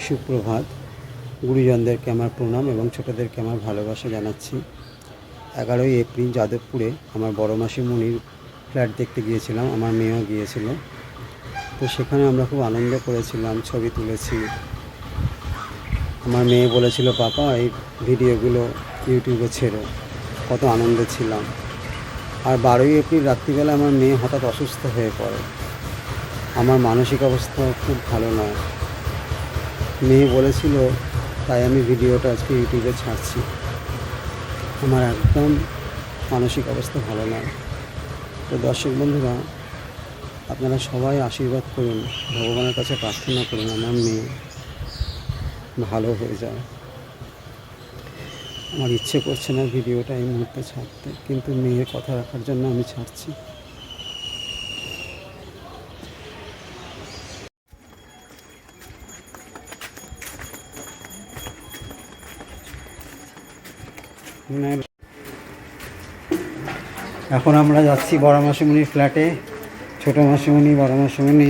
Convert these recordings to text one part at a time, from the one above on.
সুপ্রভাত। গুরুজনদেরকে আমার প্রণাম এবং ছোটদেরকে আমার ভালোবাসা জানাচ্ছি। 11ই এপ্রিল যাদবপুরে আমার বড় মাসিমণির ফ্ল্যাট দেখতে গিয়েছিলাম, আমার মেয়েও গিয়েছিল। তো সেখানে আমরা খুব আনন্দ করেছিলাম, ছবি তুলেছি। আমার মেয়ে বলেছিল, পাপা এই ভিডিওগুলো ইউটিউবে ছেড়ো। কত আনন্দে ছিলাম। আর 12ই এপ্রিল রাত্রিবেলা আমার মেয়ে হঠাৎ অসুস্থ হয়ে পড়ে। আমার মানসিক অবস্থা খুব ভালো নয়। মেয়ে বলেছিল, তাই আমি ভিডিওটা আজকে ইউটিউবে ছাড়ছি। আমার একদম মানসিক অবস্থা ভালো নয়। তো দর্শক বন্ধুরা, আপনারা সবাই আশীর্বাদ করুন, ভগবানের কাছে প্রার্থনা করুন আমার মেয়ে ভালো হয়ে যায়। আমার ইচ্ছে করছে না ভিডিওটা এই মুহূর্তে ছাড়তে, কিন্তু মেয়ের কথা রাখার জন্য আমি ছাড়ছি। এখন আমরা যাচ্ছি বড় মাসিমণির ফ্ল্যাটে। ছোটো মাসিমণি, বড় মাসিমণি,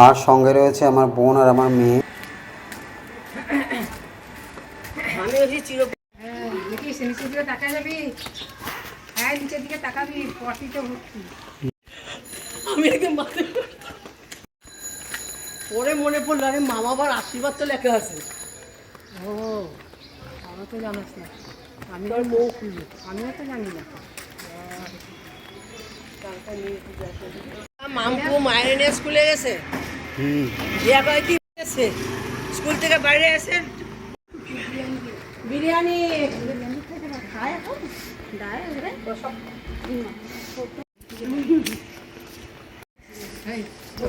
আর সঙ্গে রয়েছে আমার বোন আর আমার মেয়ে। পরে মনে পড়লো, আরে মা বাবার আশীর্বাদ তো লেখা আছে। ও আমার তো জানাস না, আমি তোর বউ খুলবে, আমিও তো জানি না। মামপু মায়ের নিয়ে স্কুলে গেছে। দিয়া কয় কি গেছে স্কুল থেকে বাইরে এসে বিরিয়ানি খায় এখন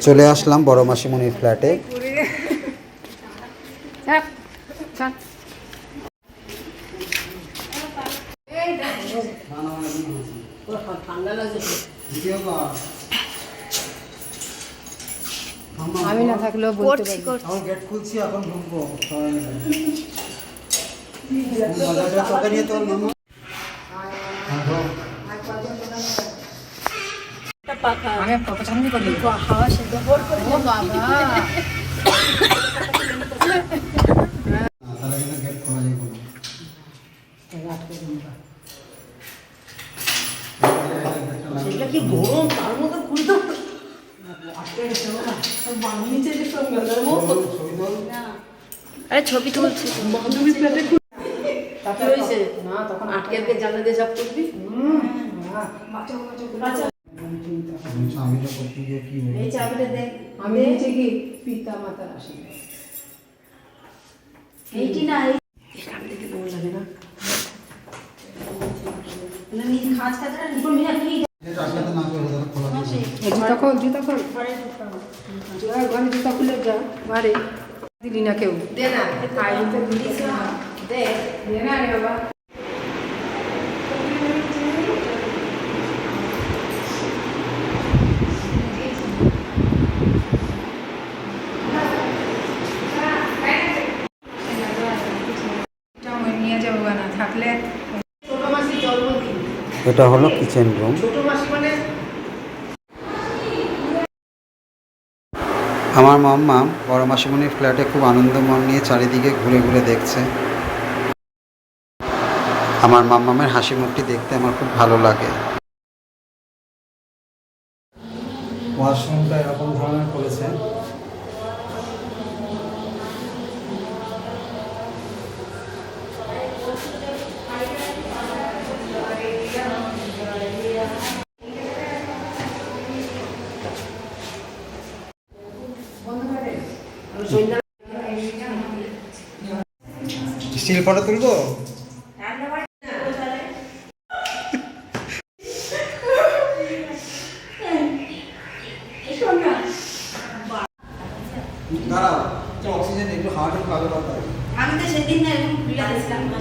চলে আসলাম বড় মাসিমণির ফ্ল্যাটে। ঠান্ডা লাগছে। আমি না থাকলেও বলতে পারি। গেট খুলছি, এখন ঢুকবো সবাই মিলে। তোর মামা আমি পছন্দ করি হাওয়া সেদ্ধ। ও বাবা, গেট খোলা যাবে। সেটা কি গরম, তার মধ্যে খুলতে আরে ছবি তুলছি বান্ধবী ফ্ল্যাটে হয়েছে না, তখন আটকে আটকে জানলা দিয়ে সব করবি। এই চাবিটা দেখ, আমি নিচে কি পিতা মাতার আশীর্বাদ। এইটি না এখান থেকে দৌড় লাগে না, খাঁজ খাঁচা উপর মিলা নিয়ে জুতা খোল, জুতা খোল, ঘরে জুতা খুলে যা। মারে দিলি না কেউ, দে না, আইনি তো দিলি দে দে না রে বাবা। নিয়ে যাবো না থাকলে। ছোট মাসি জন্মদিন। এটা হলো কিচেন রুম। ছোট মাসি মানে আমার মাম্মা বড় মাসিমণির ফ্ল্যাটে খুব আনন্দ মন নিয়ে চারিদিকে ঘুরে ঘুরে দেখছে। আমার মাম্মামের হাসি মুখটি দেখতে আমার খুব ভালো লাগে। ওয়াশরুমটা এরকম ধরনের করেছে। স্টিল ফটো তুলবো। দাঁড়াও, অক্সিজেন একটু হাওয়াটা ভালো কথা। আমি তো সেদিন না এরকম খুলে দিয়েছিলাম আমি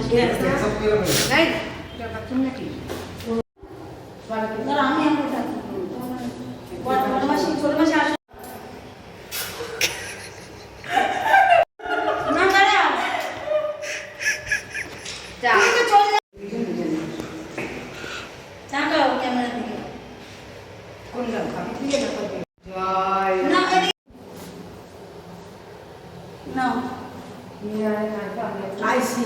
ছোট মাসি আসো না দাঁড়াও যা চলে চাকাও ক্যামেরা দিকে কোন কোনটা খাবি দিয়ে না করবে জয় না আইসি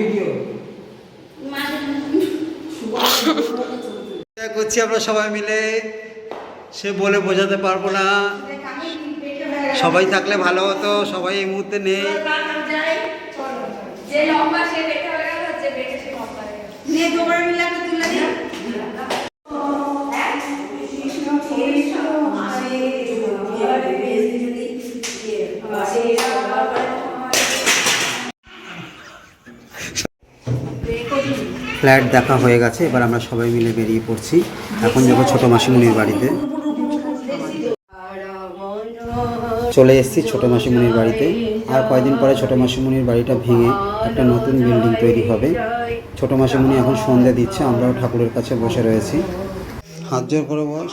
ভিডিও করছি আমরা সবাই মিলে, সে বলে বোঝাতে পারবো না। সবাই থাকলে ভালো হতো, সবাই এই মুহূর্তে নেই। যে লম্বা সে বেটে হয়ে গেল, যে বেটে সে লম্বা হয়ে গেল। নিয়ে তোমার মিলে একটা তুলে দিই। ফ্ল্যাট দেখা হয়ে গেছে, এবার আমরা সবাই মিলে বেরিয়ে পড়ছি। এখন যাবো ছোটো মাসিমণির বাড়িতে। চলে এসেছি ছোটো মাসিমণির বাড়িতে। আর কয়েকদিন পরে ছোটো মাসিমণির বাড়িটা ভেঙে একটা নতুন বিল্ডিং তৈরি হবে। ছোটো মাসিমণি এখন সন্ধ্যা দিচ্ছে, আমরাও ঠাকুরের কাছে বসে রয়েছি। হাত জোর করে বস।